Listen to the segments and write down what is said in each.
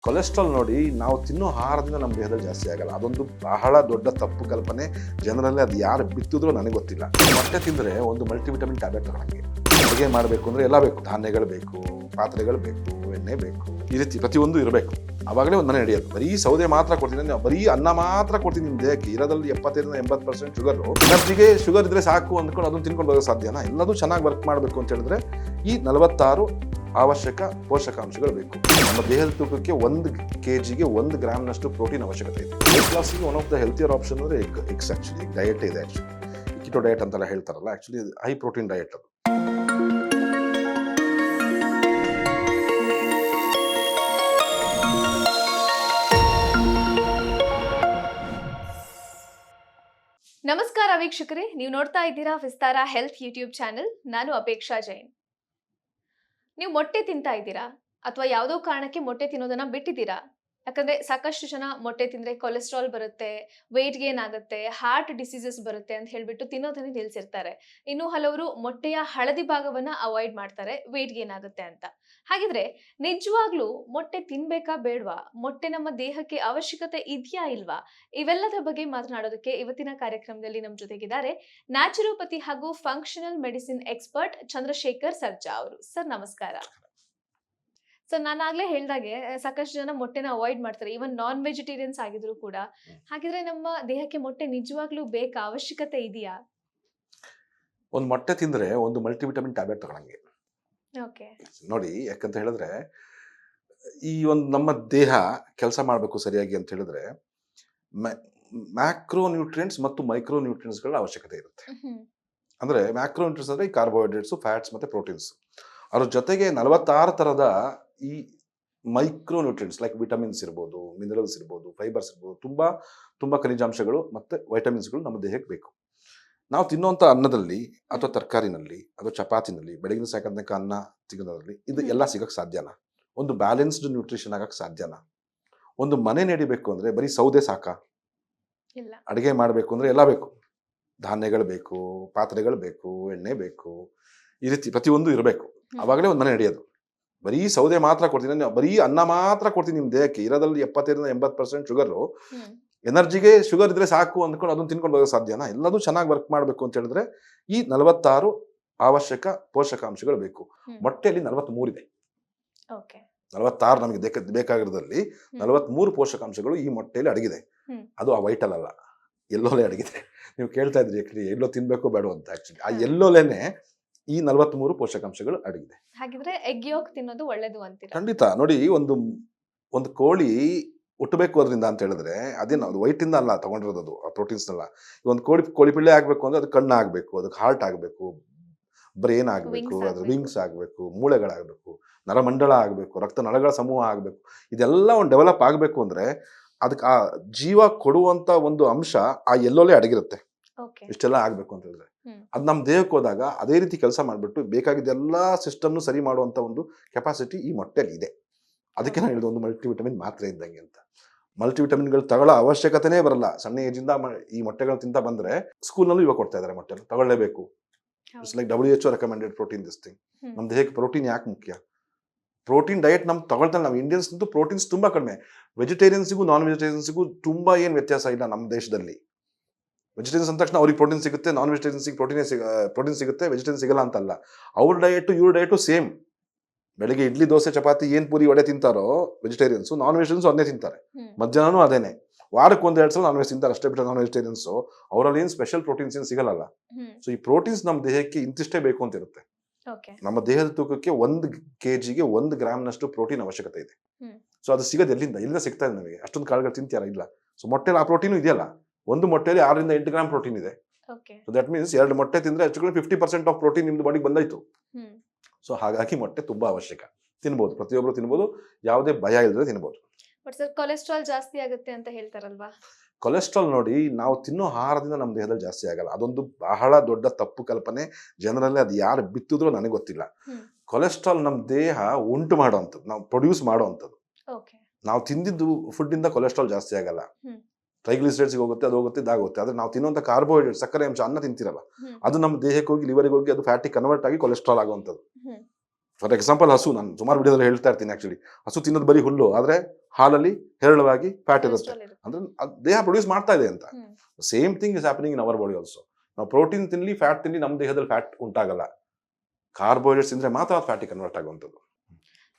Cholesterol ನೋಡಿ ನಾವು ತಿನ್ನೋ ಆಹಾರದಿಂದ ನಮ್ಮ ದೇಹದಲ್ಲಿ ಜಾಸ್ತಿ ಆಗಲ್ಲ. ಅದೊಂದು ಬಹಳ ದೊಡ್ಡ ತಪ್ಪು ಕಲ್ಪನೆ. ಜನರಲ್ಲಿ ಅದು ಯಾರು ಬಿತ್ತಿದ್ರೂ ನನಗೆ ಗೊತ್ತಿಲ್ಲ. ಮೊಟ್ಟೆ ತಿಂದರೆ ಒಂದು ಮಲ್ಟಿವಿಟಮಿನ್ ಟ್ಯಾಬ್ಲೆಟ್ ತಗೊಳಂಗೆ. ಅಡುಗೆ ಮಾಡಬೇಕು ಅಂದರೆ ಎಲ್ಲ ಬೇಕು, ಧಾನ್ಯಗಳು ಬೇಕು, ಪಾತ್ರೆಗಳು ಬೇಕು, ಎಣ್ಣೆ ಬೇಕು, ಈ ರೀತಿ ಪ್ರತಿಯೊಂದು ಇರಬೇಕು. ಆವಾಗಲೇ ಒಂದು ಮನೆ ನಡೆಯೋದು. ಬರೀ ಸೌದೆ ಮಾತ್ರ ಕೊಡ್ತೀನಿ, ನೀವು ಬರೀ ಅನ್ನ ಮಾತ್ರ ಕೊಡ್ತೀನಿ ನಿಮ್ಮ ದೇಹಕ್ಕೆ. ಇರೋದ್ರಲ್ಲಿ 75-80% ಶುಗರು. ಎನರ್ಜಿಗೆ ಶುಗರ್ ಇದ್ರೆ ಸಾಕು ಅಂದ್ಕೊಂಡು ಅದನ್ನು ತಿನ್ಕೊಂಡು ಹೋಗೋ ಸಾಧ್ಯನಾ? ಎಲ್ಲದೂ ಚೆನ್ನಾಗಿ ವರ್ಕ್ ಮಾಡಬೇಕು ಅಂತ ಹೇಳಿದ್ರೆ ಈ 46 ಅವಶ್ಯಕ ಪೋಷಕಾಂಶಗಳು ಬೇಕು. ನಮ್ಮ ದೇಹದ ತೂಕಕ್ಕೆ 1 kgಗೆ 1 ಗ್ರಾಮ್ನಷ್ಟು ಪ್ರೋಟೀನ್ ಅವಶ್ಯಕತೆ ಇದೆ. ವೇಟ್ ಲಾಸ್ಗೆ one of the healthier option ಅಂದರೆ ಎಗ್ಸ್. ಆ್ಯಕ್ಚುಲಿ ಡಯಟ್ ಇದೆ. ಆ್ಯಕ್ಚುಲಿ ಕಿಟೋ ಡಯಟ್ ಅಂತೆಲ್ಲ ಹೇಳ್ತಾರಲ್ಲ, ಆ್ಯಕ್ಚುಲಿ ಹೈ ಪ್ರೋಟೀನ್ ಡಯಟ್ ಅದು. ನಮಸ್ಕಾರ ವೀಕ್ಷಕರೇ, ನೀವು ನೋಡ್ತಾ ಇದ್ದೀರಾ ವಿಸ್ತಾರ ಹೆಲ್ತ್ ಯೂಟ್ಯೂಬ್ ಚಾನೆಲ್. ನಾನು ಅಪೇಕ್ಷಾ ಜೈನ್. ನೀವು ಮೊಟ್ಟೆ ತಿಂತಾ ಇದ್ದೀರಾ ಅಥವಾ ಯಾವುದೋ ಕಾರಣಕ್ಕೆ ಮೊಟ್ಟೆ ತಿನ್ನೋದನ್ನ ಬಿಟ್ಟಿದ್ದೀರಾ? ಯಾಕಂದ್ರೆ ಸಾಕಷ್ಟು ಜನ ಮೊಟ್ಟೆ ತಿಂದ್ರೆ ಕೊಲೆಸ್ಟ್ರಾಲ್ ಬರುತ್ತೆ, ವೇಟ್ ಗೇನ್ ಆಗುತ್ತೆ, ಹಾರ್ಟ್ ಡಿಸೀಸಸ್ ಬರುತ್ತೆ ಅಂತ ಹೇಳ್ಬಿಟ್ಟು ತಿನ್ನೋದನ್ನ ನಿಲ್ಸಿರ್ತಾರೆ. ಇನ್ನು ಹಲವರು ಮೊಟ್ಟೆಯ ಹಳದಿ ಭಾಗವನ್ನ ಅವಾಯ್ಡ್ ಮಾಡ್ತಾರೆ, ವೇಟ್ ಗೇನ್ ಆಗುತ್ತೆ ಅಂತ. ಹಾಗಿದ್ರೆ ನಿಜವಾಗ್ಲೂ ಮೊಟ್ಟೆ ತಿನ್ಬೇಕಾ ಬೇಡ್ವಾ? ಮೊಟ್ಟೆ ನಮ್ಮ ದೇಹಕ್ಕೆ ಅವಶ್ಯಕತೆ ಇದೆಯಾ ಇಲ್ವಾ? ಇವೆಲ್ಲದ ಬಗ್ಗೆ ಮಾತನಾಡೋದಕ್ಕೆ ಇವತ್ತಿನ ಕಾರ್ಯಕ್ರಮದಲ್ಲಿ ನಮ್ಮ ಜೊತೆಗಿದ್ದಾರೆ ನ್ಯಾಚುರೋಪತಿ ಹಾಗೂ functional medicine expert Chandrashekhar Sarja ಅವರು. ಸರ್ ನಮಸ್ಕಾರ. ಸರ್, ನಾನಾಗ್ಲೇ ಹೇಳ್ದಾಗೆ ಸಾಕಷ್ಟು ಜನ ಮೊಟ್ಟೆನ ಅವಾಯ್ಡ್ ಮಾಡ್ತಾರೆ, ಈವನ್ ನಾನ್ ವೆಜಿಟೇರಿಯನ್ಸ್ ಆಗಿದ್ರು ಕೂಡ. ಹಾಗಿದ್ರೆ ನಮ್ಮ ದೇಹಕ್ಕೆ ಮೊಟ್ಟೆ ನಿಜವಾಗ್ಲೂ ಬೇಕಾ? ಅವಶ್ಯಕತೆ ಇದೆಯಾ? ಒಂದು ಮೊಟ್ಟೆ ತಿಂದರೆ ಒಂದು ಮಲ್ಟಿವಿಟಮಿನ್ ಟ್ಯಾಬ್ಲೆಟ್ ತಗೊಳಂಗೆ. ಓಕೆ. ನೋಡಿ, ಯಾಕಂತ ಹೇಳಿದ್ರೆ ಈ ಒಂದು ನಮ್ಮ ದೇಹ ಕೆಲಸ ಮಾಡಬೇಕು ಸರಿಯಾಗಿ ಅಂತ ಹೇಳಿದ್ರೆ ಮ್ಯಾಕ್ರೋ ನ್ಯೂಟ್ರಿಯೆಂಟ್ಸ್ ಮತ್ತು ಮೈಕ್ರೋ ನ್ಯೂಟ್ರಿಯೆಂಟ್ಸ್ಗಳ ಅವಶ್ಯಕತೆ ಇರುತ್ತೆ. ಅಂದರೆ ಮ್ಯಾಕ್ರೋ ನ್ಯೂಟ್ರಿಯೆಂಟ್ಸ್ ಅಂದರೆ ಈ ಕಾರ್ಬೋಹೈಡ್ರೇಟ್ಸು, ಫ್ಯಾಟ್ಸ್ ಮತ್ತು ಪ್ರೋಟೀನ್ಸ್. ಅದ್ರ ಜೊತೆಗೆ 46 ಥರದ ಈ ಮೈಕ್ರೋ ನ್ಯೂಟ್ರಿಯೆಂಟ್ಸ್ ಲೈಕ್ ವಿಟಮಿನ್ಸ್ ಇರ್ಬೋದು, ಮಿನರಲ್ಸ್ ಇರ್ಬೋದು, ಫೈಬರ್ಸ್ ಇರ್ಬೋದು, ತುಂಬ ಖನಿಜಾಂಶಗಳು ಮತ್ತು ವೈಟಮಿನ್ಸ್ಗಳು ನಮ್ಮ ದೇಹಕ್ಕೆ ಬೇಕು. ನಾವು ತಿನ್ನುವಂಥ ಅನ್ನದಲ್ಲಿ ಅಥವಾ ತರಕಾರಿನಲ್ಲಿ ಅಥವಾ ಚಪಾತಿನಲ್ಲಿ ಬೆಳಗಿನ ಸಾಯಂಕಾಲ ಅನ್ನ ತಿನ್ನೋದ್ರಲ್ಲಿ ಇದು ಎಲ್ಲ ಸಿಗಕ್ಕೆ ಸಾಧ್ಯನಾ? ಒಂದು ಬ್ಯಾಲೆನ್ಸ್ಡ್ ನ್ಯೂಟ್ರಿಷನ್ ಆಗಕ್ಕೆ ಸಾಧ್ಯನಾ? ಒಂದು ಮನೆ ನಡಿಬೇಕು ಅಂದರೆ ಬರೀ ಸೌದೆ ಸಾಕಾ? ಇಲ್ಲ. ಅಡುಗೆ ಮಾಡಬೇಕು ಅಂದರೆ ಎಲ್ಲ ಬೇಕು, ಧಾನ್ಯಗಳು ಬೇಕು, ಪಾತ್ರೆಗಳು ಬೇಕು, ಎಣ್ಣೆ ಬೇಕು, ಈ ರೀತಿ ಪ್ರತಿಯೊಂದು ಇರಬೇಕು. ಆವಾಗಲೇ ಒಂದು ಮನೆ ನಡೆಯೋದು. ಬರೀ ಸೌದೆ ಮಾತ್ರ ಕೊಡ್ತೀನಿ, ನೀವು ಬರೀ ಅನ್ನ ಮಾತ್ರ ಕೊಡ್ತೀನಿ ನಿಮ್ಮ ದೇಹಕ್ಕೆ. ಇರೋದ್ರಲ್ಲಿ 75-80% ಶುಗರು. ಎನರ್ಜಿಗೆ ಶುಗರ್ ಇದ್ರೆ ಸಾಕು ಅಂದ್ಕೊಂಡು ಅದನ್ನು ತಿನ್ಕೊಂಡು ಹೋಗೋ ಸಾಧ್ಯನಾ? ಎಲ್ಲದೂ ಚೆನ್ನಾಗಿ ವರ್ಕ್ ಮಾಡಬೇಕು ಅಂತ ಹೇಳಿದ್ರೆ ಈ 46 ಅವಶ್ಯಕ ಪೋಷಕಾಂಶಗಳು ಬೇಕು. ಮೊಟ್ಟೆಯಲ್ಲಿ 43 ಇದೆ. 46 ನಮಗೆ ಬೇಕಾಗಿರೋದ್ರಲ್ಲಿ 43 ಪೋಷಕಾಂಶಗಳು ಈ ಮೊಟ್ಟೆಯಲ್ಲಿ ಅಡಗಿದೆ. ಅದು ಆ ವೈಟಲ್ ಅಲ್ಲ, ಎಲ್ಲೋಲೆ ಅಡಗಿದೆ. ನೀವು ಕೇಳ್ತಾ ಇದ್ರಿ ಆಕ್ಚುಲಿ ಎಲ್ಲೋ ತಿನ್ಬೇಕು ಬೇಡ ಅಂತ. ಆಕ್ಚುಲಿ ಆ ಎಲ್ಲೋಲೆನೆ ಈ 43 ಪೋಷಕಾಂಶಗಳು ಅಡಗಿದೆ. ಹಾಗಿದ್ರೆ ಎಗ್ ಯೋಕ್ ತಿನ್ನೋದು ಒಳ್ಳೇದು ಅಂತೀರಾ? ಖಂಡಿತ. ನೋಡಿ, ಒಂದು ಕೋಳಿ ಹುಟ್ಟಬೇಕು ಅದರಿಂದ ಅಂತ ಹೇಳಿದ್ರೆ ಅದೇನು ಅದು ವೈಟ್ ಇಂದ ಅಲ್ಲ ತಗೊಂಡಿರೋದು, ಆ ಪ್ರೋಟೀನ್ಸ್ನೆಲ್ಲ. ಒಂದು ಕೋಳಿ ಪಿಳ್ಳೆ ಆಗ್ಬೇಕು ಅಂದ್ರೆ ಅದಕ್ಕೆ ಕಣ್ಣು ಆಗ್ಬೇಕು, ಅದಕ್ಕೆ ಹಾರ್ಟ್ ಆಗಬೇಕು, ಬ್ರೇನ್ ಆಗಬೇಕು, ಅದ್ರ ವಿಂಗ್ಸ್ ಆಗಬೇಕು, ಮೂಳೆಗಳಾಗಬೇಕು, ನರಮಂಡಲ ಆಗಬೇಕು, ರಕ್ತ ನಳಗಳ ಸಮೂಹ ಆಗಬೇಕು. ಇದೆಲ್ಲ ಒಂದು ಡೆವಲಪ್ ಆಗಬೇಕು ಅಂದ್ರೆ ಅದಕ್ಕೆ ಆ ಜೀವ ಕೊಡುವಂತ ಒಂದು ಅಂಶ ಆ ಎಲ್ಲೋಲೆ ಅಡಗಿರುತ್ತೆ. ಇಷ್ಟೆಲ್ಲ ಆಗ್ಬೇಕು ಅಂತ ಹೇಳಿದ್ರೆ ಅದು ನಮ್ಮ ದೇಹಕ್ಕೆ ಹೋದಾಗ ಅದೇ ರೀತಿ ಕೆಲಸ ಮಾಡಿಬಿಟ್ಟು ಬೇಕಾಗಿದ್ದೆಲ್ಲ ಸಿಸ್ಟಮ್ನು ಸರಿ ಮಾಡುವಂತ ಒಂದು ಕೆಪಾಸಿಟಿ ಈ ಮೊಟ್ಟೆಯಲ್ಲಿ ಇದೆ. ಅದಕ್ಕೆ ನಾನು ಹೇಳಿದ ಒಂದು ಮಲ್ಟಿವಿಟಮಿನ್ ಮಾತ್ರೆ ಇದ್ದಂಗೆ ಅಂತ. ಮಲ್ಟಿವಿಟಮಿನ್ಗಳು ತಗೊಳ್ಳೋ ಅವಶ್ಯಕತೆನೇ ಬರಲ್ಲ. ಸಣ್ಣ ಏಜಿಂದ ಈ ಮೊಟ್ಟೆಗಳು ತಿಂತ ಬಂದ್ರೆ ಸ್ಕೂಲ್ನಲ್ಲೂ ಇವಾಗ ಕೊಡ್ತಾ ಇದ್ದಾರೆ, ಮೊಟ್ಟೆ ತಗೊಳ್ಳೇಬೇಕು. It's like WHO recommended protein this thing. ನಮ್ಮ ದೇಹಕ್ಕೆ ಪ್ರೋಟೀನ್ ಯಾಕೆ ಮುಖ್ಯ? ಪ್ರೋಟೀನ್ ಡಯಟ್ ನಮ್ಗೆ ತಗೊಳ್ತಾರೆ. ನಾವು ಇಂಡಿಯನ್ಸ್ ಅಂತೂ ಪ್ರೋಟೀನ್ಸ್ ತುಂಬಾ ಕಡಿಮೆ. ವೆಜಿಟೇರಿಯನ್ಸಿಗೂ ನಾನ್ ವೆಜಿಟೇರಿಯನ್ಸಿಗೂ ತುಂಬಾ ಏನು ವ್ಯತ್ಯಾಸ ಇಲ್ಲ ನಮ್ಮ ದೇಶದಲ್ಲಿ. ವೆಜಿಟೇರಿಯನ್ಸ್ ಅಂದ ತಕ್ಷಣ ಅವ್ರಿಗೆ ಪ್ರೋಟೀನ್ ಸಿಗುತ್ತೆ, ನಾನ್ ವೆಜಿಟೇರಿಯನ್ಸಿಗೆ ಪ್ರೋಟೀನ್ ಸಿಗುತ್ತೆ, ವೆಜಿಟೇರಿಯನ್ ಸಿಗಲ್ಲ ಅಂತಲ್ಲ. ಅವ್ರ ಡಯಟು ಇವ್ರ ಡಯಟು ಸೇಮ್. ಬೆಳಿಗ್ಗೆ ಇಡ್ಲಿ, ದೋಸೆ, ಚಪಾತಿ, ಏನ್ ಪೂರಿ, ವಡೆ ತಿಂತಾರೋ ವೆಜಿಟೇರಿಯನ್ಸು, ನಾನ್ ವೆಜಿಟೇರಿಯನ್ಸು ಅದನ್ನೇ ತಿಂತಾರೆ. ಮಧ್ಯಾಹ್ನನೂ ಅದೇನೆ. ವಾರಕ್ಕೆ 1-2 ಸಲ ನಾನ್ ವೆಜ್ ತಿಂತಾರೆ ಅಷ್ಟೇ ಬಿಟ್ಟರೆ ನಾನ್ ವೆಜಿಟೇರಿಯನ್ಸು ಅವರಲ್ಲಿ ಏನು ಸ್ಪೆಷಲ್ ಪ್ರೋಟೀನ್ಸ್ ಏನು ಸಿಗಲ್ಲ. ಸೊ ಈ ಪ್ರೋಟೀನ್ಸ್ ನಮ್ಮ ದೇಹಕ್ಕೆ ಇಂತಿಷ್ಟೇ ಬೇಕು ಅಂತ ಇರುತ್ತೆ. ನಮ್ಮ ದೇಹದ ತೂಕಕ್ಕೆ 1 kgಗೆ 1 ಗ್ರಾಮ್ನಷ್ಟು ಪ್ರೋಟೀನ್ ಅವಶ್ಯಕತೆ ಇದೆ. ಸೊ ಅದು ಸಿಗೋದು ಎಲ್ಲಿಂದ ಸಿಗ್ತಾ ಇದೆ ನಮಗೆ? ಅಷ್ಟೊಂದು ಕಾಳುಗಳು ತಿಂತಾರ? ಇಲ್ಲ. ಸೊ ಮೊಟ್ಟೆಲಿ ಆ ಪ್ರೋಟೀನು ಇದೆಯಲ್ಲ. ಒಂದು ಮೊಟ್ಟೆಯಲ್ಲಿ 6-8 ಗ್ರಾಮ್ ಪ್ರೋಟೀನ್ ಇದೆ. ಸೊ ದಟ್ ಮೀನ್ಸ್ 2 ಮೊಟ್ಟೆ ತಿಂದ್ರೆ ಹೆಚ್ಚು ಕಡಿಮೆ 50% ಆಫ್ ಪ್ರೋಟೀನ್ ನಿಮ್ದು ಬಾಡಿಗೆ ಬಂದಾಯ್ತು. ಸೊ ಹಾಗಾಗಿ ಮೊಟ್ಟೆ ತುಂಬಾ ಅವಶ್ಯಕ. ತಿನ್ಬೋದು, ಪ್ರತಿಯೊಬ್ಬರು ತಿನ್ಬೋದು, ಯಾವುದೇ ಭಯ ಇಲ್ಲದೆ ತಿನ್ಬೋದು. ಬಟ್ ಸರ್, ಕೊಲೆಸ್ಟ್ರಾಲ್ ಜಾಸ್ತಿ ಆಗುತ್ತೆ ಅಂತ ಹೇಳ್ತಾರಲ್ವಾ? ಕೊಲೆಸ್ಟ್ರಾಲ್ ನೋಡಿ, ನಾವು ತಿನ್ನೋ ಆಹಾರದಿಂದ ನಮ್ಮ ದೇಹದಲ್ಲಿ ಜಾಸ್ತಿ ಆಗಲ್ಲ. ಅದೊಂದು ಬಹಳ ದೊಡ್ಡ ತಪ್ಪು ಕಲ್ಪನೆ. ಜನರಲ್ಲಿ ಅದು ಯಾರು ಬಿತ್ತಿದ್ರೂ ನನಗೆ ಗೊತ್ತಿಲ್ಲ. ಕೊಲೆಸ್ಟ್ರಾಲ್ ನಮ್ಮ ದೇಹ ಉಂಟು ಮಾಡೋವಂಥದ್ದು, ನಾವು ಪ್ರೊಡ್ಯೂಸ್ ಮಾಡೋವಂಥದ್ದು. ನಾವು ತಿಂದಿದ್ದು ಫುಡ್ ಇಂದ ಕೊಲೆಸ್ಟ್ರಾಲ್ ಜಾಸ್ತಿ ಆಗಲ್ಲ. ಟ್ರೈಗ್ಲಿಸರೈಡ್ಸ್ ಹೋಗುತ್ತೆ, ಅದು ಹೋಗುತ್ತೆ, ಇದಾಗುತ್ತೆ. ಆದ್ರೆ ನಾವು ತಿನ್ನುವಂಥ ಕಾರ್ಬೋಹೈಡ್ರೇಟ್, ಸಕ್ಕರೆ ಅಂಶ, ಅನ್ನ ತಿಂತಿರಲ್ಲ, ಅದು ನಮ್ಮ ದೇಹಕ್ಕೆ ಹೋಗಿ ಲಿವರ್ಗೆ ಹೋಗಿ ಅದು ಫ್ಯಾಟಿಗೆ ಕನ್ವರ್ಟ್ ಆಗಿ ಕೊಲೆಸ್ಟ್ರಾಲ್ ಆಗುವಂಥದ್ದು. ಫಾರ್ ಎಕ್ಸಾಂಪಲ್ ಹಸು, ನಾನು ಸುಮಾರು ವಿಡಿಯೋದಲ್ಲಿ ಹೇಳ್ತಾ ಇರ್ತೀನಿ ಆಕ್ಚುಲಿ, ಹಸು ತಿನ್ನೋದು ಬರೀ ಹುಲ್ಲು, ಆದ್ರೆ ಹಾಲಲ್ಲಿ ಹೇರಳವಾಗಿ ಫ್ಯಾಟ್ ಇರುತ್ತೆ. ಕೊಲೆಸ್ಟ್ರಾಲ್ ಇರುತ್ತೆ. ಅಂದ್ರೆ ದೇಹ ಪ್ರೊಡ್ಯೂಸ್ ಮಾಡ್ತಾ ಇದೆ ಅಂತ. Hmm. Same thing is happening in our body also. ನಾವು ಪ್ರೋಟೀನ್ ತಿನ್ಲಿ, ಫ್ಯಾಟ್ ತಿನ್ಲಿ, ನಮ್ಮ ದೇಹದಲ್ಲಿ ಫ್ಯಾಟ್ ಉಂಟಾಗಲ್ಲ. ಕಾರ್ಬೋಹೈಡ್ರೇಟ್ಸ್ ತಿಂದ್ರೆ ಮಾತ್ರ ಫ್ಯಾಟಿ ಕನ್ವರ್ಟ್ ಆಗುವಂಥದ್ದು.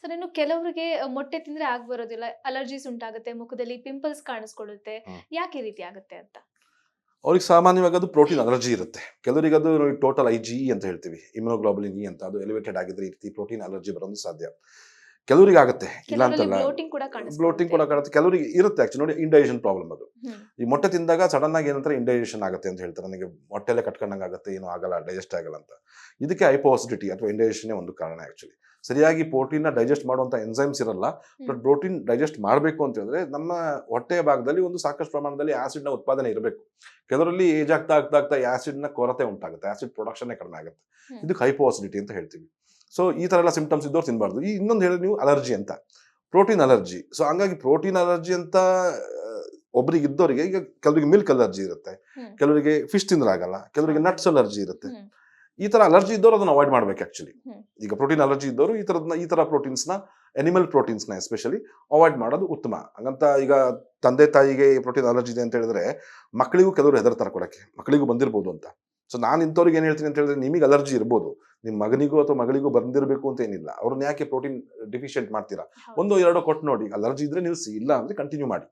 ಸರ್, ಇನ್ನು ಕೆಲವರಿಗೆ ಮೊಟ್ಟೆ ತಿಂದ್ರೆ ಆಗ್ ಬರೋದಿಲ್ಲ, ಅಲರ್ಜೀಸ್ ಉಂಟಾಗುತ್ತೆ, ಮುಖದಲ್ಲಿ ಪಿಂಪಲ್ಸ್ ಕಾಣಿಸ್ಕೊಳ್ಳುತ್ತೆ. ಯಾಕೆ ಈ ರೀತಿ ಆಗುತ್ತೆ ಅಂತ? ಅವ್ರಿಗೆ ಸಾಮಾನ್ಯವಾಗಿ ಅದು ಪ್ರೋಟೀನ್ ಅಲರ್ಜಿ ಇರುತ್ತೆ. ಕೆಲವರಿಗೆ ಅದು ಟೋಟಲ್ IgE ಅಂತ ಹೇಳ್ತೀವಿ, ಇಮ್ಯುನೋಗ್ಲೋಬುಲಿನ್ ಇ ಅಂತ, ಅದು ಎಲಿವೇಟೆಡ್ ಆಗಿದ್ರೆ ಈ ರೀತಿ ಪ್ರೋಟೀನ್ ಅಲರ್ಜಿ ಬರೋದು ಸಾಧ್ಯ. ಕೆಲವರಿಗೆ ಆಗುತ್ತೆ, ಇಲ್ಲ ಅಂತಲ್ಲ. ಬ್ಲೋಟಿಂಗ್ ಕೂಡ ಬ್ಲೋಟಿಂಗ್ ಕೂಡ ಕಾಣುತ್ತೆ, ಕೆಲವರಿಗೆ ಇರುತ್ತೆ. ಆಕ್ಚುಲಿ ನೋಡಿ, ಇಂಡೈಜೆಷನ್ ಪ್ರಾಬ್ಲಮ್ ಅದು. ಈ ಮೊಟ್ಟೆ ತಿಂದಾಗ ಸಡನ್ ಆಗಿ ಏನಂತಾರೆ ಇಂಡೈಜೆಷನ್ ಆಗುತ್ತೆ ಅಂತ ಹೇಳ್ತಾರೆ. ನನಗೆ ಮೊಟ್ಟೆಲೆ ಕಟ್ಕೊಂಡಂಗೆ ಆಗುತ್ತೆ, ಏನೂ ಆಗಲ್ಲ, ಡೈಜೆಸ್ಟ್ ಆಗಲ್ಲ ಅಂತ. ಇದಕ್ಕೆ ಹೈಪೋಸಿಡಿಟಿ ಅಥವಾ ಇಂಡೈಜೆಷನ್ ಒಂದು ಕಾರಣ. ಆಕ್ಚುಲಿ ಸರಿಯಾಗಿ ಪ್ರೋಟೀನ್ ಡೈಜೆಸ್ಟ್ ಮಾಡುವಂತ ಎನ್ಸೈಮ್ಸ್ ಇರಲ್ಲ. ಬಟ್ ಪ್ರೋಟೀನ್ ಡೈಜೆಸ್ಟ್ ಮಾಡಬೇಕು ಅಂತ ಹೇಳಿದ್ರೆ ನಮ್ಮ ಹೊಟ್ಟೆಯ ಭಾಗದಲ್ಲಿ ಒಂದು ಸಾಕಷ್ಟು ಪ್ರಮಾಣದಲ್ಲಿ ಆಸಿಡ್ ನ ಉತ್ಪಾದನೆ ಇರಬೇಕು. ಕೆಲವರಲ್ಲಿ ಏಜ್ ಆಗ್ತಾ ಆಗ್ತಾ ಆಗ್ತಾ ಆಸಿಡ್ ನ ಕೊರತೆ ಉಂಟಾಗುತ್ತೆ, ಆಸಿಡ್ ಪ್ರೊಡಕ್ಷನ್ ಕಡಿಮೆ ಆಗುತ್ತೆ. ಇದಕ್ಕೆ ಹೈಪೋಸಿಡಿಟಿ ಅಂತ ಹೇಳ್ತೀವಿ. ಸೊ ಈ ತರ ಎಲ್ಲ ಸಿಂಪ್ಟಮ್ಸ್ ಇದ್ದವ್ರು ತಿನ್ನಬಾರ್ದು. ಈ ಇನ್ನೊಂದು ಹೇಳಿದ್ರೆ ನೀವು ಅಲರ್ಜಿ ಅಂತ, ಪ್ರೋಟೀನ್ ಅಲರ್ಜಿ. ಸೊ ಹಂಗಾಗಿ ಪ್ರೋಟೀನ್ ಅಲರ್ಜಿ ಅಂತ ಒಬ್ರಿಗೆ ಇದ್ದವರಿಗೆ, ಈಗ ಕೆಲವರಿಗೆ ಮಿಲ್ಕ್ ಅಲರ್ಜಿ ಇರುತ್ತೆ, ಕೆಲವರಿಗೆ ಫಿಶ್ ತಿಂದ್ರಾಗಲ್ಲ, ಕೆಲವರಿಗೆ ನಟ್ಸ್ ಅಲರ್ಜಿ ಇರುತ್ತೆ. ಈ ತರ ಅಲರ್ಜಿ ಇದ್ದವರು ಅದನ್ನ ಅವಾಯ್ಡ್ ಮಾಡ್ಬೇಕು ಆಕ್ಚುಲಿ. ಈಗ ಪ್ರೋಟೀನ್ ಅಲರ್ಜಿ ಇದ್ದವರು ಈ ತರ ಪ್ರೋಟೀನ್ಸ್ ನ, ಅನಿಮಲ್ ಪ್ರೋಟೀನ್ಸ್ ನ ಎಸ್ಪೆಷಲಿ ಅವಾಯ್ಡ್ ಮಾಡೋದು ಉತ್ತಮ. ಹಂಗಂತ ಈಗ ತಂದೆ ತಾಯಿಗೆ ಪ್ರೋಟೀನ್ ಅಲರ್ಜಿ ಇದೆ ಅಂತ ಹೇಳಿದ್ರೆ ಮಕ್ಕಳಿಗೂ ಕೆಲವರು ಹೆದರ್ತಾರೆ ಕೊಡಕ್ಕೆ, ಮಕ್ಕಳಿಗೂ ಬಂದಿರ್ಬೋದು ಅಂತ. ಸೊ ನಾನು ಇಂಥವ್ರಿಗೆ ಏನ್ ಹೇಳ್ತೀನಿ ಅಂತ ಹೇಳಿದ್ರೆ, ನಿಮಗೆ ಅಲರ್ಜಿ ಇರ್ಬೋದು, ನಿಮ್ಮ ಮಗನಿಗೂ ಅಥವಾ ಮಗಳಿಗೂ ಬಂದಿರಬೇಕು ಅಂತ ಏನಿಲ್ಲ. ಅವ್ರನ್ನ ಯಾಕೆ ಪ್ರೋಟೀನ್ ಡಿಫಿಷಿಯೆಂಟ್ ಮಾಡ್ತೀರಾ? ಒಂದೋ ಎರಡೋ ಕೊಟ್ಟು ನೋಡಿ, ಅಲರ್ಜಿ ಇದ್ರೆ ನಿಲ್ಸಿ, ಇಲ್ಲ ಅಂದ್ರೆ ಕಂಟಿನ್ಯೂ ಮಾಡಿ.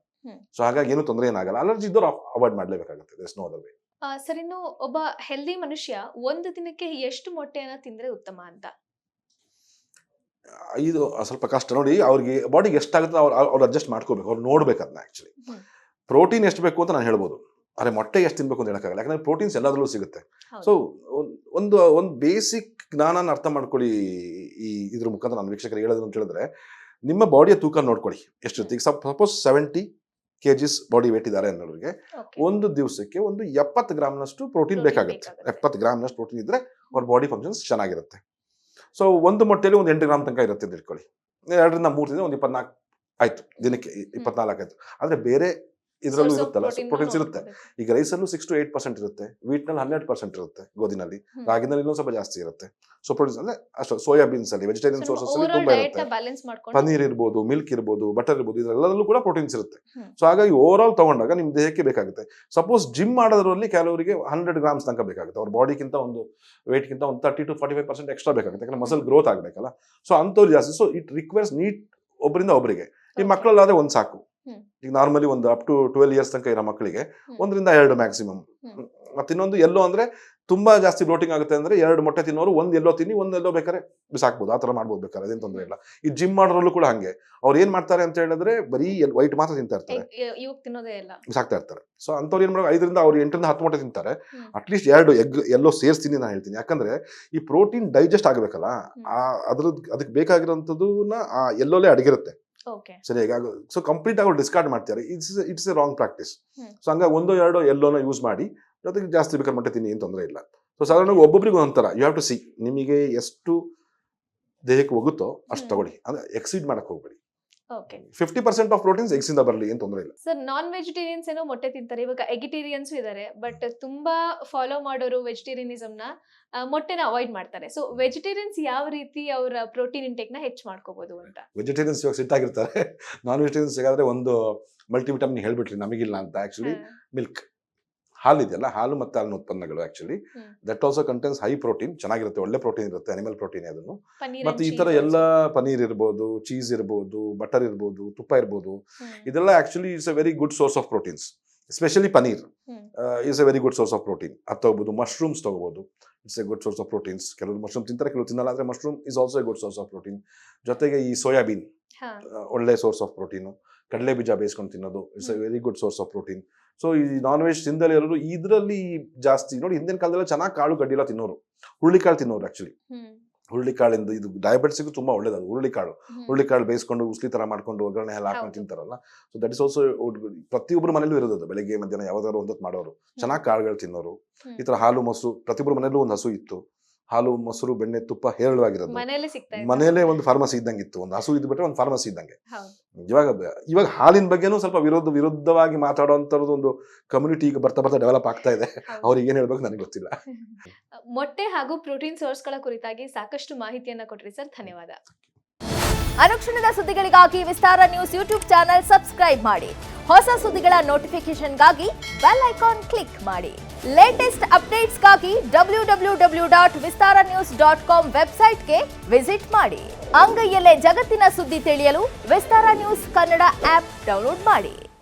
ಸೊ ಹಾಗಾಗಿ ಏನು ತೊಂದರೆ ಏನಾಗಲ್ಲ. ಅಲರ್ಜಿ ಇದ್ದವ್ರು ಅವಾಯ್ಡ್ ಮಾಡ್ಲೇಬೇಕಾಗುತ್ತೆ. There's no other way. Sir, ಇನ್ನು ಒಬ್ಬ ಹೆಲ್ದಿ ಮನುಷ್ಯ ಒಂದು ದಿನಕ್ಕೆ ಎಷ್ಟು ಮೊಟ್ಟೆಯನ್ನ ತಿಂದ್ರೆ ಉತ್ತಮ ಅಂತ? ಇದು ಸ್ವಲ್ಪ ಕಷ್ಟ ನೋಡಿ. ಅವ್ರಿಗೆ ಬಾಡಿಗೆ ಎಷ್ಟಾಗುತ್ತೆ ಅವ್ರು ಅಡ್ಜಸ್ಟ್ ಮಾಡ್ಕೋಬೇಕು, ಅವ್ರು ನೋಡ್ಬೇಕು ಅದನ್ನ. ಆಕ್ಚುಲಿ ಪ್ರೋಟೀನ್ ಎಷ್ಟು ಬೇಕು ಅಂತ ನಾನು ಹೇಳ್ಬೋದು, ಆದ್ರೆ ಮೊಟ್ಟೆ ಎಷ್ಟು ತಿನ್ಬೇಕು ಅಂತ ಹೇಳಕ್ಕಾಗಲ್ಲ. ಯಾಕಂದ್ರೆ ಪ್ರೋಟೀನ್ಸ್ ಎಲ್ಲದರಲ್ಲೂ ಸಿಗುತ್ತೆ. ಸೊ ಒಂದು ಬೇಸಿಕ್ ಜ್ಞಾನ ಅರ್ಥ ಮಾಡ್ಕೊಳ್ಳಿ. ಇದ್ರ ಮುಖಾಂತರ ನಾನು ವೀಕ್ಷಕರಿಗೆ ಹೇಳೋದು ಅಂತ ಹೇಳಿದ್ರೆ, ನಿಮ್ಮ ಬಾಡಿಯ ತೂಕ ನೋಡ್ಕೊಳ್ಳಿ ಎಷ್ಟಿರುತ್ತೆ. ಈಗ ಸಪೋಸ್ 70 kgs ಬಾಡಿ ವೇಟ್ ಇದ್ದಾರೆ ಅನ್ನೋರಿಗೆ ಒಂದು ದಿವಸಕ್ಕೆ ಒಂದು 70 ಗ್ರಾಮ್ನಷ್ಟು ಪ್ರೋಟೀನ್ ಬೇಕಾಗುತ್ತೆ. 70 ಗ್ರಾಮ್ನಷ್ಟು ಪ್ರೋಟೀನ್ ಇದ್ರೆ ಅವ್ರ ಬಾಡಿ ಫಂಕ್ಷನ್ಸ್ ಚೆನ್ನಾಗಿರುತ್ತೆ. ಸೊ ಒಂದು ಮೊಟ್ಟೆಯಲ್ಲಿ ಒಂದು 8 ಗ್ರಾಮ್ ತನಕ ಇರುತ್ತೆ ಅಂತ ಇಟ್ಕೊಳ್ಳಿ. 2 ರಿಂದ 3 ದಿನ ಒಂದು 24 ಆಯ್ತು, ದಿನಕ್ಕೆ 24 ಆಯ್ತು. ಆದ್ರೆ ಬೇರೆ ಇದರಲ್ಲೂ ಇರುತ್ತಲ್ಲ ಪ್ರೋಟೀನ್ಸ್ ಇರುತ್ತೆ. ಈಗ ರೈಸಲ್ಲೂ 6 to 8% ಇರುತ್ತೆ, ವೀಟ್ ನಲ್ಲಿ 11% ಇರುತ್ತೆ, ಗೋಧಿನಲ್ಲಿ, ರಾಗಿನಲ್ಲಿ ಇನ್ನೊಂದು ಸ್ವಲ್ಪ ಜಾಸ್ತಿ ಇರುತ್ತೆ. ಸೊ ಪ್ರೋಟೀನ್ಸ್ ಅಂದ್ರೆ ಅಷ್ಟು. ಸೋಯಾಬೀನ್ಸ್ ಅಲ್ಲಿ, ವೆಜಿಟೇರಿಯನ್ ಸೋರ್ಸಸ್ ಅಲ್ಲಿ ತುಂಬಾ ಇರುತ್ತೆ. ಪನೀರ್ ಇರ್ಬೋದು, ಮಿಲ್ಕ್ ಇರ್ಬೋದು, ಬಟರ್ ಇರ್ಬೋದು, ಇದೆಲ್ಲದಲ್ಲೂ ಕೂಡ ಪ್ರೋಟೀನ್ಸ್ ಇರುತ್ತೆ. ಸೊ ಹಾಗಾಗಿ ಓವರ್ ಆಲ್ ತಗೊಂಡಾಗ ನಿಮ್ ದೇಹಕ್ಕೆ ಬೇಕಾಗುತ್ತೆ. ಸಪೋಸ್ ಜಿಮ್ ಮಾಡೋದ್ರಲ್ಲಿ ಕೆಲವರಿಗೆ 100 ಗ್ರಾಮ್ಸ್ ತನಕ ಬೇಕಾಗುತ್ತೆ. ಅವ್ರ ಬಾಡಿಗಿಂತ ಒಂದು ವೇಟ್ಗಿಂತ ಒಂದು 30 to 45% ಎಕ್ಸ್ಟ್ರಾ ಬೇಕಾಗುತ್ತೆ, ಯಾಕಂದ್ರೆ ಮಸಲ್ ಗ್ರೋತ್ ಆಗ್ಬೇಕಲ್ಲ. ಸೊ ಅಂಥವ್ರು ಜಾಸ್ತಿ. ಸೊ ಇಟ್ ರಿಕ್ವೈರ್ಸ್ ನೀಟ್ ಒಬ್ಬರಿಂದ ಒಬ್ಬರಿಗೆ. ಈ ಮಕ್ಕಳಲ್ಲಾದ್ರೆ ಒಂದು ಸಾಕು. ಈಗ ನಾರ್ಮಲಿ ಒಂದು ಅಪ್ ಟು 12 ಇಯರ್ಸ್ ತನಕ ಇರೋ ಮಕ್ಕಳಿಗೆ 1 ರಿಂದ 2 ಮ್ಯಾಕ್ಸಿಮಮ್. ಮತ್ತೆ ಇನ್ನೊಂದು ಎಲ್ಲೋ ಅಂದ್ರೆ ತುಂಬಾ ಜಾಸ್ತಿ ಬ್ಲೋಟಿಂಗ್ ಆಗುತ್ತೆ ಅಂದ್ರೆ 2 ಮೊಟ್ಟೆ ತಿನ್ನೋರು 1 ಎಲ್ಲೋ ತಿನ್ನಿ, 1 ಎಲ್ಲೋ ಬೇಕಾದ್ರೆ ಬಿಸಾಕ್ಬೋದು, ಆ ತರ ಮಾಡ್ಬೋದು ಬೇಕಾದ್ರೆ, ಅದೇನು ತೊಂದರೆ ಇಲ್ಲ. ಈ ಜಿಮ್ ಮಾಡೋರಲ್ಲೂ ಕೂಡ ಹಂಗೆ. ಅವ್ರು ಏನ್ ಮಾಡ್ತಾರೆ ಅಂತ ಹೇಳಿದ್ರೆ ಬರೀ ವೈಟ್ ಮಾತ್ರ ತಿಂತಾ ಇರ್ತಾರೆ, ಬಿಸಾಕ್ತಾ ಇರ್ತಾರೆ. ಸೊ ಅಂತವ್ರು ಏನ್ ಮಾಡ್ಬೇಕು, 5 ರಿಂದ ಅವ್ರು 8 ರಿಂದ 10 ಮೊಟ್ಟೆ ತಿಂತಾರೆ. ಅಟ್ಲೀಸ್ಟ್ 2 ಎಗ್ ಎಲ್ಲೋ ಸೇರಿಸ್ತೀನಿ ನಾನು ಹೇಳ್ತೀನಿ. ಯಾಕಂದ್ರೆ ಈ ಪ್ರೋಟೀನ್ ಡೈಜೆಸ್ಟ್ ಆಗ್ಬೇಕಲ್ಲ, ಅದಕ್ಕೆ ಬೇಕಾಗಿರೋಂಥದ್ದನ್ನ ಆ ಎಲ್ಲೋಲೆ ಅಡಗಿರುತ್ತೆ ಸರಿಯಾಗಿ. ಸೊ ಕಂಪ್ಲೀಟ್ ಆಗಿ ಡಿಸ್ಕಾರ್ಡ್ ಮಾಡ್ತಾರೆ. It's A wrong practice. So ಹಂಗಾಗಿ 1-2 ಎಲ್ಲೋನ ಯೂಸ್ ಮಾಡಿ, ಜೊತೆಗೆ ಜಾಸ್ತಿ ಬೇಕಾದ್ರೆ ಮೊಟ್ಟೆ ತಿನ್ನಿ, ಏನು ತೊಂದರೆ ಇಲ್ಲ. ಸೊ ಸಾಧಾರಣವಾಗಿ ಒಬ್ಬೊಬ್ಬರಿಗೂ ಒಂಥರ, ಯು ಹ್ಯಾವ್ ಟು ಸಿ, ನಿಮಗೆ ಎಷ್ಟು ದೇಹಕ್ಕೆ ಹೋಗುತ್ತೋ ಅಷ್ಟು ತಗೊಳ್ಳಿ, ಅಂದ್ರೆ ಎಕ್ಸೀಡ್ ಮಾಡಕ್ ಹೋಗ್ಬೇಡಿ. 50% ಆಫ್ ಪ್ರೋಟೀನ್ಸ್ ಎಗ್ಸ್ ಇಂದ ಬರಲಿ, ಏನು ತೊಂದರೆ ಇಲ್ಲ. ಸರ್, ನಾನ್ ವೆಜಿಟೇರಿಯನ್ಸ್ ಏನೋ ಮೊಟ್ಟೆ ತಿಂತಾರೆ, ಇವಾಗ ಎಗಿಟೇರಿಯನ್ಸ್ ಇದಾರೆ, ಬಟ್ ತುಂಬಾ ಫಾಲೋ ಮಾಡೋರು ವೆಜಿಟೇರಿಯನಿಸಮ್ ನ ಮೊಟ್ಟೆನ ಅವಾಯ್ಡ್ ಮಾಡ್ತಾರೆ. ಸೊ ವೆಜಿಟೇರಿಯನ್ಸ್ ಯಾವ ರೀತಿ ಅವರ ಪ್ರೋಟೀನ್ ಇಂಟೇಕ್ ನ ಹೆಚ್ಚು ಮಾಡ್ಕೋಬಹುದು ಅಂತ? ವೆಜಿಟೇರಿಯನ್ಸ್ ಇವಾಗ ಸಿಟ್ಟಾಗಿರ್ತಾರೆ, ನಾನ್ ವೆಜಿಟೇರಿಯನ್ಸ್ ಸಿಗಾದ್ರೆ ಒಂದು ಮಲ್ಟಿವಿಟಮಿನ್ ಹೇಳ್ಬಿಟ್ರಿ ನಮಗಿಲ್ಲ ಅಂತ. ಆಕ್ಚುಲಿ ಮಿಲ್ಕ್, ಹಾಲು ಇದೆಯಲ್ಲ, ಹಾಲು ಮತ್ತೆ ಹಾಲಿನ ಉತ್ಪನ್ನಗಳು actually that also contains high protein, ಚೆನ್ನಾಗಿರುತ್ತೆ, ಒಳ್ಳೆ ಪ್ರೋಟೀನ್ ಇರುತ್ತೆ, ಅನಿಮಲ್ ಪ್ರೋಟೀನ್ ಅದನ್ನು. ಮತ್ತೆ ಈ ತರ ಎಲ್ಲ ಪನೀರ್ ಇರ್ಬೋದು, ಚೀಸ್ ಇರ್ಬೋದು, ಬಟರ್ ಇರ್ಬೋದು, ತುಪ್ಪ ಇರ್ಬೋದು, ಇದೆಲ್ಲ actually it's a very good source of proteins. Especially paneer is a very good source of protein. ಅದು ತಗೋಬಹುದು. ಮಶ್ರೂಮ್ಸ್ ತಗೋಬಹುದು, it's A good source of proteins. ಕೆಲವರು ಮಶ್ರೂಮ್ ತಿಂತಾರೆ, ಕೆಲವರು ತಿನ್ನಲ್ಲ, ಆದ್ರೆ mushroom is also A good source of protein. ಜೊತೆಗೆ ಈ ಸೋಯಾಬೀನ್ ಒಳ್ಳೆ ಸೋರ್ಸ್ ಆಫ್ ಪ್ರೋಟೀನು. ಕಡಲೆ ಬೀಜ ಬೇಯಿಸ್ಕೊಂಡು ತಿನ್ನೋದು it's A very good source of protein. So ಈ ನಾನ್ ವೆಜ್ ತಿಂದಲೇ ಇರೋರು ಇದರಲ್ಲಿ ಜಾಸ್ತಿ ನೋಡಿ. ಹಿಂದಿನ ಕಾಲದಲ್ಲಿ ಚೆನ್ನಾಗಿ ಕಾಳು ಗಡ್ಡಿ ಎಲ್ಲ ತಿನ್ನೋರು, ಹುರುಳಿಕಾಳು ತಿನ್ನೋರು. ಆಕ್ಚುಲಿ ಹುರುಳಿಕಾಳಿಂದ ಇದು ಡಯಾಬಿಟಿಸ್ಗೂ ತುಂಬಾ ಒಳ್ಳೇದು. ಹುರುಳಿಕಾಳು ಬೇಯಿಸ್ಕೊಂಡು ಉಸ್ಲಿ ತರ ಮಾಡ್ಕೊಂಡು ಒಗ್ಗರಣೆ ಎಲ್ಲ ಹಾಕೊಂಡು ತಿಂತಾರಲ್ಲ. ಸೊ ದಟ್ ಇಸ್ ಆಲ್ಸೋ ಪ್ರತಿಯೊಬ್ಬರ ಮನೇಲೂ ಇರೋದು. ಬೆಳಗ್ಗೆ ಮಧ್ಯಾಹ್ನ ಯಾವ್ದಾದ್ರು ಒಂದೊತ್ತು ಮಾಡೋರು, ಚೆನ್ನಾಗಿ ಕಾಳುಗಳು ತಿನ್ನೋರು. ಈ ತರ ಹಾಲು ಮೊಸರು, ಪ್ರತಿಯೊಬ್ಬರ ಮನೇಲೂ ಒಂದು ಹಸು ಇತ್ತು, ಹಾಲು ಮೊಸರು ಬೆಣ್ಣೆ ತುಪ್ಪ ಹೇರಳವಾಗಿರೋದು ಮನೆಯಲ್ಲೇ ಸಿಗ್ತಾ ಇದೆ. ಮನೆಯಲ್ಲೇ ಒಂದು ಫಾರ್ಮಸಿ ಇದ್ದಂಗೆ ಇತ್ತು. ಒಂದು ಹಸು ಇದ್ಬಿಟ್ರೆ ಒಂದು ಫಾರ್ಮಸಿ ಇದ್ದಂಗೆ. ಹೌದು. ಇವಾಗ ಹಾಲಿನ ಬಗ್ಗೆನೂ ಸ್ವಲ್ಪ ವಿರುದ್ಧವಾಗಿ ಮಾತಾಡುವಂಥದ್ದು ಒಂದು ಕಮ್ಯುನಿಟಿ ಈಗ ಬರ್ತಾ ಬರ್ತಾ ಡೆವಲಪ್ ಆಗ್ತಾ ಇದೆ. ಹೌದು. ಅವ್ರಿಗೆ ಏನ್ ಹೇಳ್ಬೇಕು ನನಗೆ ಗೊತ್ತಿಲ್ಲ. ಮೊಟ್ಟೆ ಹಾಗೂ ಪ್ರೋಟೀನ್ ಸೋರ್ಸ್ಗಳ ಕುರಿತಾಗಿ ಸಾಕಷ್ಟು ಮಾಹಿತಿಯನ್ನ ಕೊಟ್ರಿ ಸರ್, ಧನ್ಯವಾದ. ಅನುಕ್ಷಣದ ಸುದ್ದಿಗಳಿಗಾಗಿ ವಿಸ್ತಾರ ನ್ಯೂಸ್ ಯೂಟ್ಯೂಬ್ ಚಾನೆಲ್ ಸಬ್ಸ್ಕ್ರೈಬ್ ಮಾಡಿ. ಹೊಸ ಸುದ್ದಿಗಳ ನೋಟಿಫಿಕೇಶನ್ಗಾಗಿ ಬೆಲ್ ಐಕಾನ್ ಕ್ಲಿಕ್ ಮಾಡಿ. ಲೇಟೆಸ್ಟ್ ಅಪ್ಡೇಟ್ಸ್ಗಾಗಿ www.vistaranews.com ವೆಬ್ಸೈಟ್ಗೆ ವಿಸಿಟ್ ಮಾಡಿ. ಅಂಗೈಯಲ್ಲೇ ಜಗತ್ತಿನ ಸುದ್ದಿ ತಿಳಿಯಲು ವಿಸ್ತಾರ ನ್ಯೂಸ್ ಕನ್ನಡ ಆಪ್ ಡೌನ್ಲೋಡ್ ಮಾಡಿ.